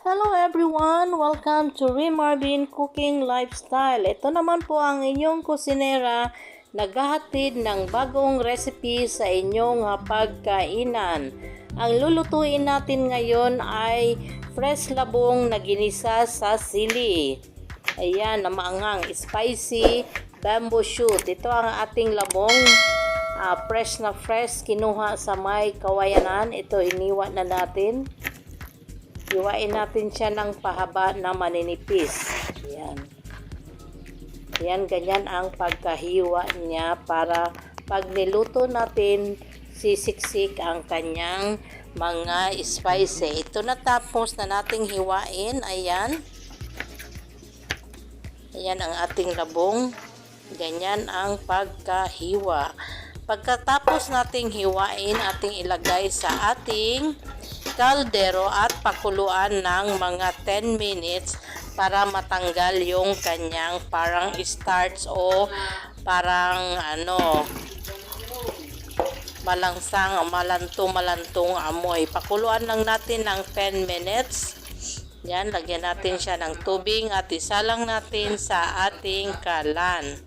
Hello everyone! Welcome to Marvin Cooking Lifestyle. Ito naman po ang inyong kusinera, naghahatid ng bagong recipe sa inyong pagkainan. Ang lulutuin natin ngayon ay fresh labong na ginisa sa sili. Ayan, na maanghang, spicy bamboo shoot. Ito ang ating labong fresh na fresh, kinuha sa may kawayanan. Ito, hiniwa na natin. Hiwain natin siya ng pahaba na maninipis. Yan. Yan, ganyan ang pagkahiwa niya para pag niluto natin, sisiksik ang kanyang mga spice. Ito na tapos na nating hiwain. Ayan. Ayan ang ating labong. Ganyan ang pagkahiwa. Pagkatapos nating hiwain, ating ilagay sa ating kaldero at pakuluan ng mga 10 minutes para matanggal yung kanyang parang starch o parang malantong amoy. Pakuluan lang natin ng 10 minutes. Yan, lagyan natin siya ng tubig at isalang natin sa ating kalan.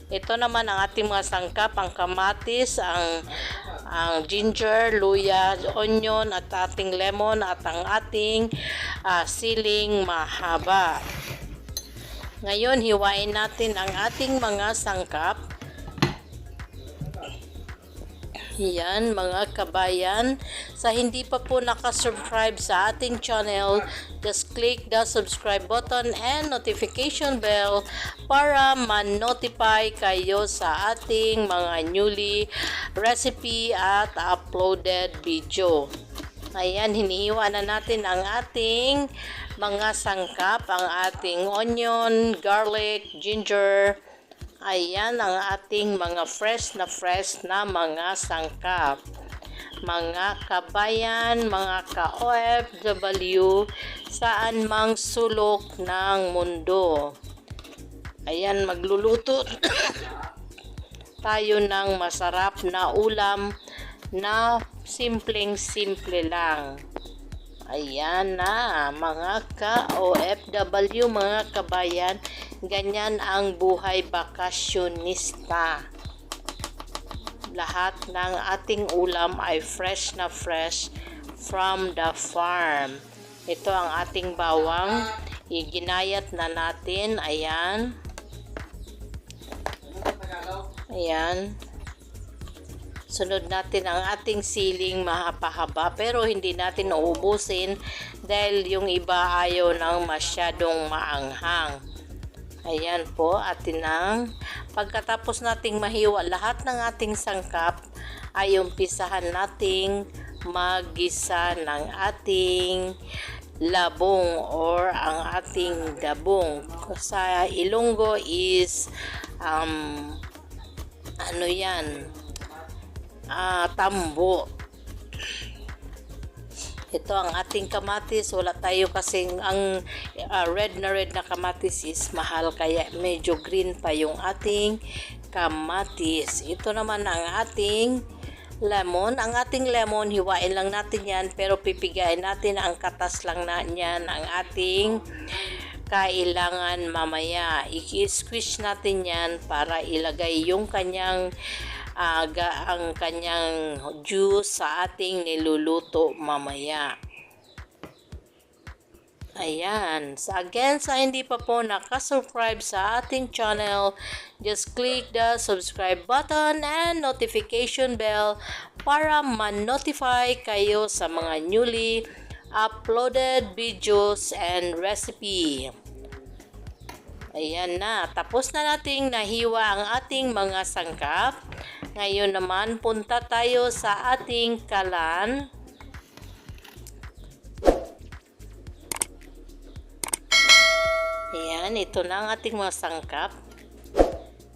Ito naman ang ating mga sangkap, ang kamatis, ang ginger, luya, onion, at ating lemon, at ang ating siling mahaba. Ngayon, hiwain natin ang ating mga sangkap. Yan, mga kabayan. Sa hindi pa po nakasubscribe sa ating channel, just click the subscribe button and notification bell para ma-notify kayo sa ating mga newly recipe at uploaded video. Ayan, hinihiwa na natin ang ating mga sangkap, ang ating onion, garlic, ginger. Ayan ang ating mga fresh na mga sangkap. Mga kabayan, mga ka-OFW, saan mang sulok ng mundo. Ayan, magluluto tayo ng masarap na ulam na simpleng-simple lang. Ayan na, mga ka-OFW, mga kabayan, ganyan ang buhay bakasyonista. Lahat ng ating ulam ay fresh na fresh from the farm. Ito ang ating bawang, iginayat na natin, ayan. Ayan. Sunod natin ang ating siling mahaba pero hindi natin nauubusin dahil yung iba ayaw ng masyadong maanghang. Ayan po, atin ang pagkatapos nating mahiwa lahat ng ating sangkap ay umpisahan nating maggisa ng ating labong or ang ating dabong. Sa Ilonggo is tambo. Ito ang ating kamatis. Wala tayo kasing ang red na kamatis is mahal kaya medyo green pa yung ating kamatis. Ito naman ang ating lemon. Ang ating lemon, hiwain lang natin yan pero pipigain natin ang katas lang na yan ang ating kailangan mamaya. I-squish natin yan para ilagay yung kanyang ang kanyang juice sa ating niluluto mamaya. Ayan. So again, sa hindi pa po nakasubscribe sa ating channel, just click the subscribe button and notification bell para ma-notify kayo sa mga newly uploaded videos and recipe. Ayan na. Tapos na nating nahiwa ang ating mga sangkap. Ngayon naman, punta tayo sa ating kalan. Ayan, ito na ang ating mga sangkap.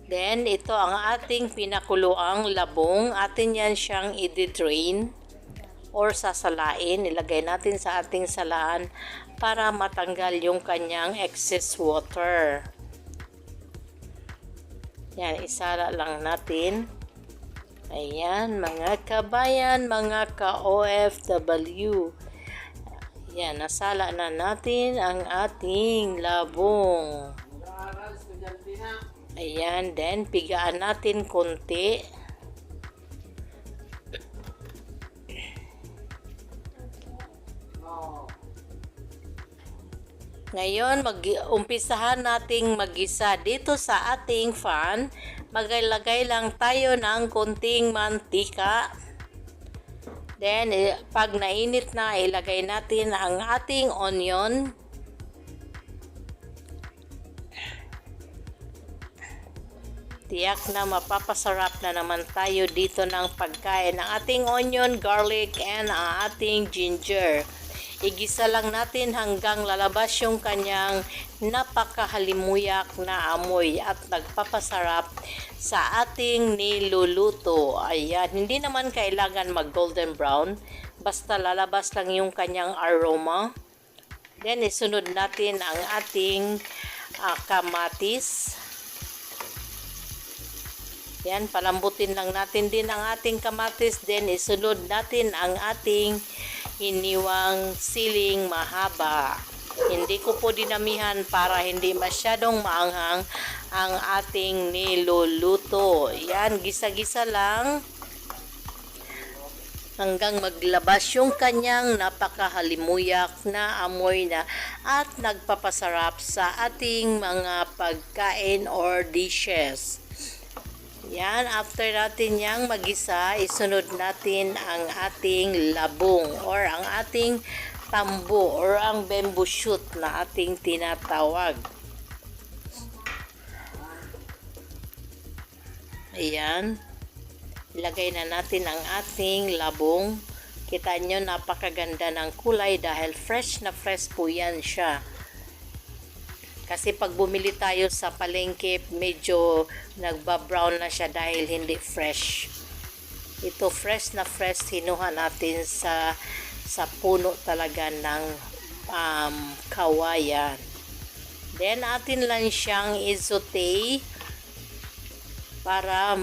Then, ito ang ating pinakuluang labong. Atin yan siyang i-drain or sasalain. Ilagay natin sa ating salaan para matanggal yung kanyang excess water. Yan, isala lang natin. Ayan, mga kabayan, mga ka-OFW. Yan, nasala na natin ang ating labong. Ayan, then pigaan natin konti. Ngayon, umpisahan nating magisa dito sa ating pan. Maglagay lang tayo ng konting mantika. Then, pag nainit na, ilagay natin ang ating onion. Tiyak na mapapasarap na naman tayo dito ng pagkain ng ating onion, garlic, and ang ating ginger. Igisa lang natin hanggang lalabas yung kanyang napakahalimuyak na amoy at nagpapasarap sa ating niluluto. Ayan, hindi naman kailangan mag golden brown, basta lalabas lang yung kanyang aroma. Then isunod natin ang ating kamatis. Yan, palambutin lang natin din ang ating kamatis. Then isunod natin ang ating hiniwang siling mahaba. Hindi ko po dinamihan para hindi masyadong maanghang ang ating niluluto. Yan, gisa-gisa lang hanggang maglabas yung kanyang napakahalimuyak na amoy na at nagpapasarap sa ating mga pagkain or dishes. Yan, after natin yang magisa, isunod natin ang ating labong or ang ating tambo or ang bamboo shoot na ating tinatawag. Ayan. Ilagay na natin ang ating labong. Kita nyo, napakaganda ng kulay dahil fresh na fresh po yan siya. Kasi pag bumili tayo sa palengke, medyo nagba-brown na siya dahil hindi fresh. Ito fresh na fresh, hinuha natin sa puno talaga ng kawayan. Then atin lang siyang isote para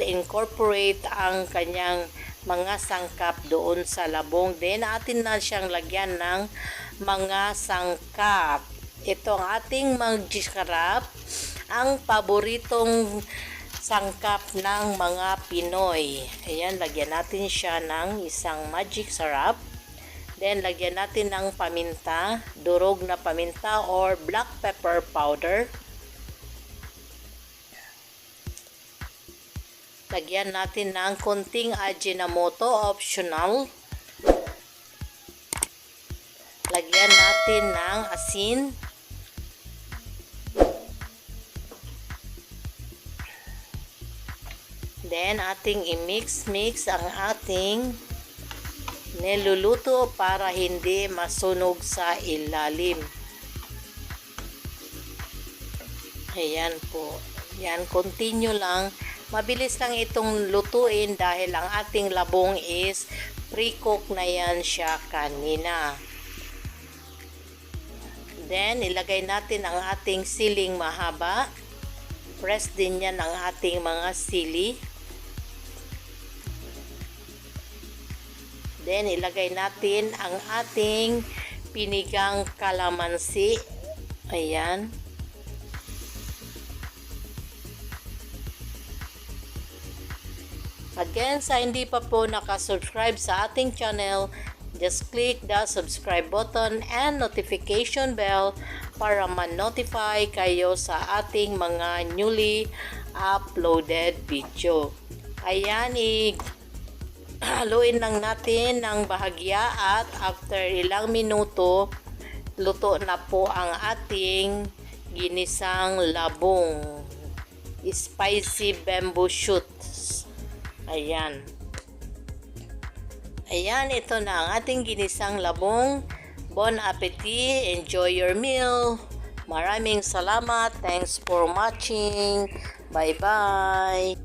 incorporate ang kanyang mga sangkap doon sa labong. Then atin na siyang lagyan ng mga sangkap. Ito ang ating magic sarap, ang paboritong sangkap ng mga Pinoy. Ayan, lagyan natin siya ng isang magic sarap. Then, lagyan natin ng paminta, durog na paminta or black pepper powder. Lagyan natin ng konting Ajinomoto, optional. Lagyan natin ng asin. Then, ating i-mix ang ating niluluto para hindi masunog sa ilalim. Ayan po. Yan, continue lang. Mabilis lang itong lutuin dahil ang ating labong is pre-cook na yan siya kanina. Then, ilagay natin ang ating siling mahaba. Press din yan ang ating mga sili. Then, ilagay natin ang ating pinigang kalamansi. Ayan. Again, sa hindi pa po nakasubscribe sa ating channel, just click the subscribe button and notification bell para ma-notify kayo sa ating mga newly uploaded video. Ayan, haluin lang natin ng bahagya at after ilang minuto, luto na po ang ating ginisang labong. Spicy bamboo shoots. Ayan. Ayan, ito na ang ating ginisang labong. Bon appetit! Enjoy your meal! Maraming salamat! Thanks for watching! Bye-bye!